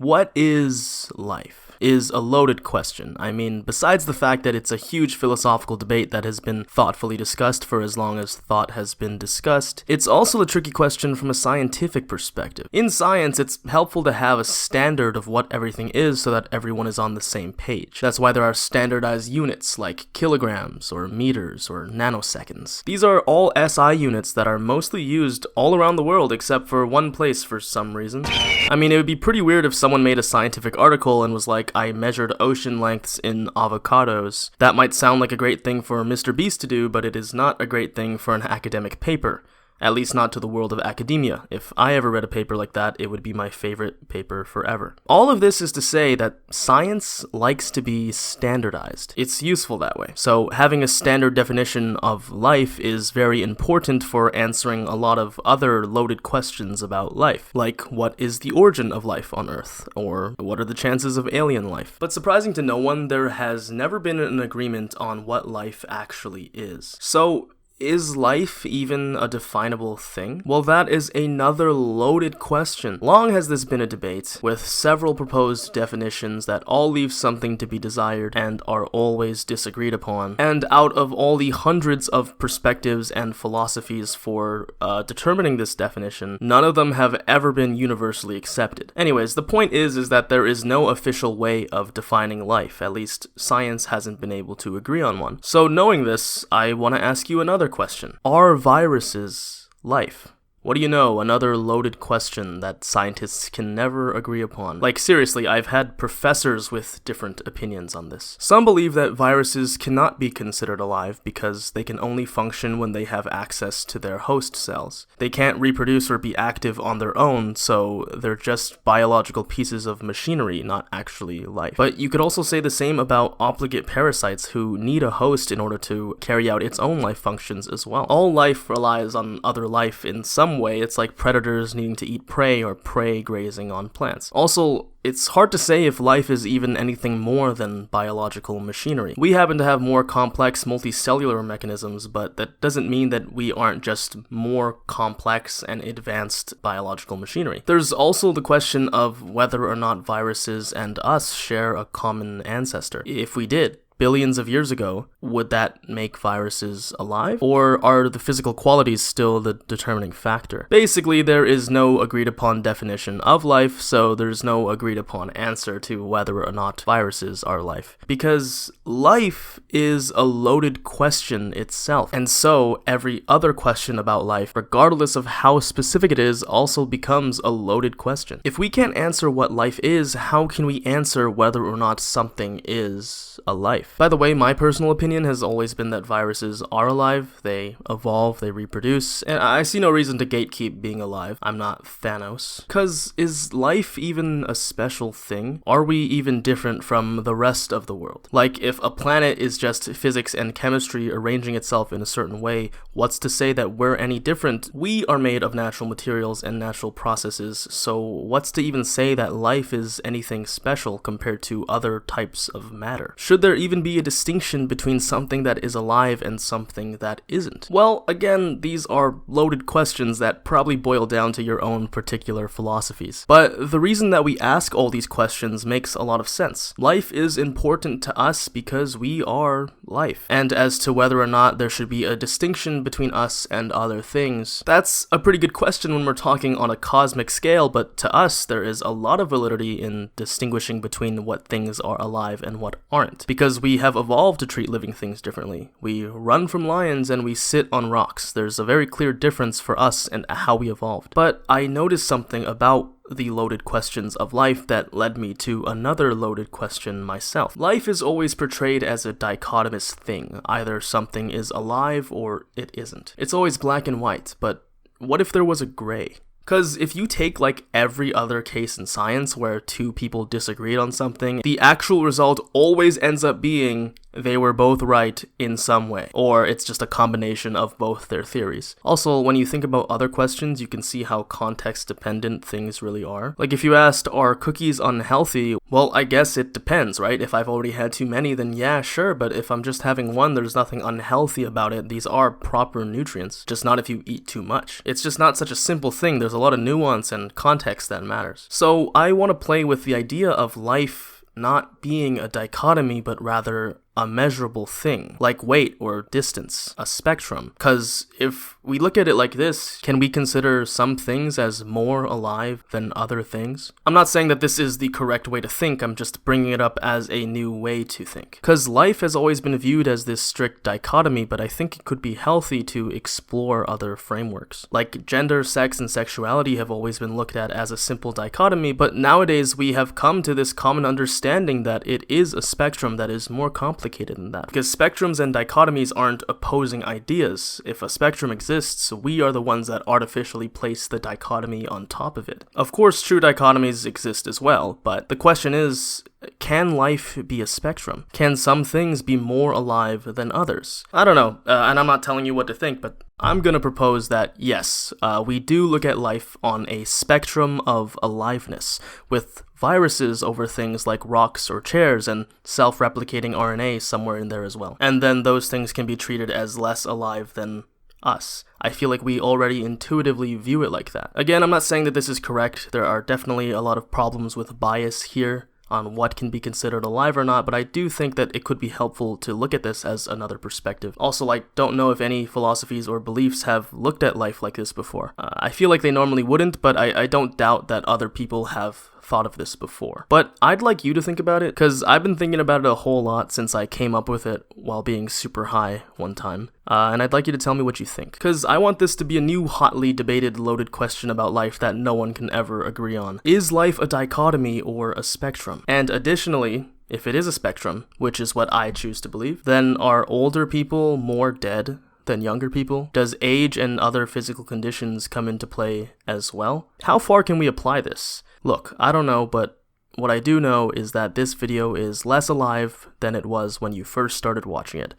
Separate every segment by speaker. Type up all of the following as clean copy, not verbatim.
Speaker 1: What is life? Is a loaded question. I mean, besides the fact that it's a huge philosophical debate that has been thoughtfully discussed for as long as thought has been discussed, it's also a tricky question from a scientific perspective. In science, it's helpful to have a standard of what everything is so that everyone is on the same page. That's why there are standardized units like kilograms or meters or nanoseconds. These are all SI units that are mostly used all around the world except for one place for some reason. I mean, it would be pretty weird if someone made a scientific article and was like, I measured ocean lengths in avocados. That might sound like a great thing for Mr. Beast to do, but it is not a great thing for an academic paper. At least not to the world of academia. If I ever read a paper like that, it would be my favorite paper forever. All of this is to say that science likes to be standardized. It's useful that way. So having a standard definition of life is very important for answering a lot of other loaded questions about life. Like, what is the origin of life on Earth? Or what are the chances of alien life? But surprising to no one, there has never been an agreement on what life actually is. So, is life even a definable thing? Well, that is another loaded question. Long has this been a debate, with several proposed definitions that all leave something to be desired and are always disagreed upon. And out of all the hundreds of perspectives and philosophies for determining this definition, none of them have ever been universally accepted. Anyways, the point is that there is no official way of defining life. At least science hasn't been able to agree on one. So knowing this, I want to ask you another question. Are viruses life? What do you know? Another loaded question that scientists can never agree upon. Like, seriously, I've had professors with different opinions on this. Some believe that viruses cannot be considered alive because they can only function when they have access to their host cells. They can't reproduce or be active on their own, so they're just biological pieces of machinery, not actually life. But you could also say the same about obligate parasites who need a host in order to carry out its own life functions as well. All life relies on other life in some way. It's like predators needing to eat prey or prey grazing on plants. Also, it's hard to say if life is even anything more than biological machinery. We happen to have more complex multicellular mechanisms, but that doesn't mean that we aren't just more complex and advanced biological machinery. There's also the question of whether or not viruses and us share a common ancestor. If we did, billions of years ago, would that make viruses alive? Or are the physical qualities still the determining factor? Basically, there is no agreed upon definition of life, so there's no agreed upon answer to whether or not viruses are life. Because life is a loaded question itself, and so every other question about life, regardless of how specific it is, also becomes a loaded question. If we can't answer what life is, how can we answer whether or not something is a life? By the way, my personal opinion has always been that viruses are alive, they evolve, they reproduce, and I see no reason to gatekeep being alive. I'm not Thanos. 'Cause is life even a special thing? Are we even different from the rest of the world? Like, if a planet is just physics and chemistry arranging itself in a certain way, what's to say that we're any different? We are made of natural materials and natural processes, so what's to even say that life is anything special compared to other types of matter? Should there even be a distinction between something that is alive and something that isn't? Well, again, these are loaded questions that probably boil down to your own particular philosophies. But the reason that we ask all these questions makes a lot of sense. Life is important to us because we are life. And as to whether or not there should be a distinction between us and other things, that's a pretty good question when we're talking on a cosmic scale, but to us, there is a lot of validity in distinguishing between what things are alive and what aren't. Because we have evolved to treat living things differently. We run from lions and we sit on rocks. There's a very clear difference for us and how we evolved. But I noticed something about the loaded questions of life that led me to another loaded question myself. Life is always portrayed as a dichotomous thing. Either something is alive or it isn't. It's always black and white, but what if there was a gray? Because if you take like every other case in science where two people disagreed on something, the actual result always ends up being they were both right in some way, or it's just a combination of both their theories. Also, when you think about other questions, you can see how context-dependent things really are. Like if you asked, are cookies unhealthy? Well, I guess it depends, right? If I've already had too many, then yeah, sure, but if I'm just having one, there's nothing unhealthy about it. These are proper nutrients, just not if you eat too much. It's just not such a simple thing. There's a lot of nuance and context that matters. So I want to play with the idea of life not being a dichotomy, but rather a measurable thing, like weight or distance, a spectrum. Because if we look at it like this, can we consider some things as more alive than other things? I'm not saying that this is the correct way to think, I'm just bringing it up as a new way to think. Because life has always been viewed as this strict dichotomy, but I think it could be healthy to explore other frameworks. Like gender, sex, and sexuality have always been looked at as a simple dichotomy, but nowadays we have come to this common understanding that it is a spectrum that is more complicated than that. Because spectrums and dichotomies aren't opposing ideas. If a spectrum exists, we are the ones that artificially place the dichotomy on top of it. Of course, true dichotomies exist as well, but the question is, can life be a spectrum? Can some things be more alive than others? I don't know, and I'm not telling you what to think, but I'm gonna propose that yes, we do look at life on a spectrum of aliveness, with viruses over things like rocks or chairs and self-replicating RNA somewhere in there as well. And then those things can be treated as less alive than us. I feel like we already intuitively view it like that. Again, I'm not saying that this is correct. There are definitely a lot of problems with bias here on what can be considered alive or not, but I do think that it could be helpful to look at this as another perspective. Also, I don't know if any philosophies or beliefs have looked at life like this before. I feel like they normally wouldn't, but I don't doubt that other people have thought of this before. But I'd like you to think about it, because I've been thinking about it a whole lot since I came up with it while being super high one time. And I'd like you to tell me what you think, because I want this to be a new hotly debated loaded question about life that no one can ever agree on. Is life a dichotomy or a spectrum? And additionally, if it is a spectrum, which is what I choose to believe, then are older people more dead than younger people? Does age and other physical conditions come into play as well? How far can we apply this? Look, I don't know, but what I do know is that this video is less alive than it was when you first started watching it,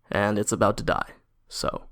Speaker 1: and it's about to die. So,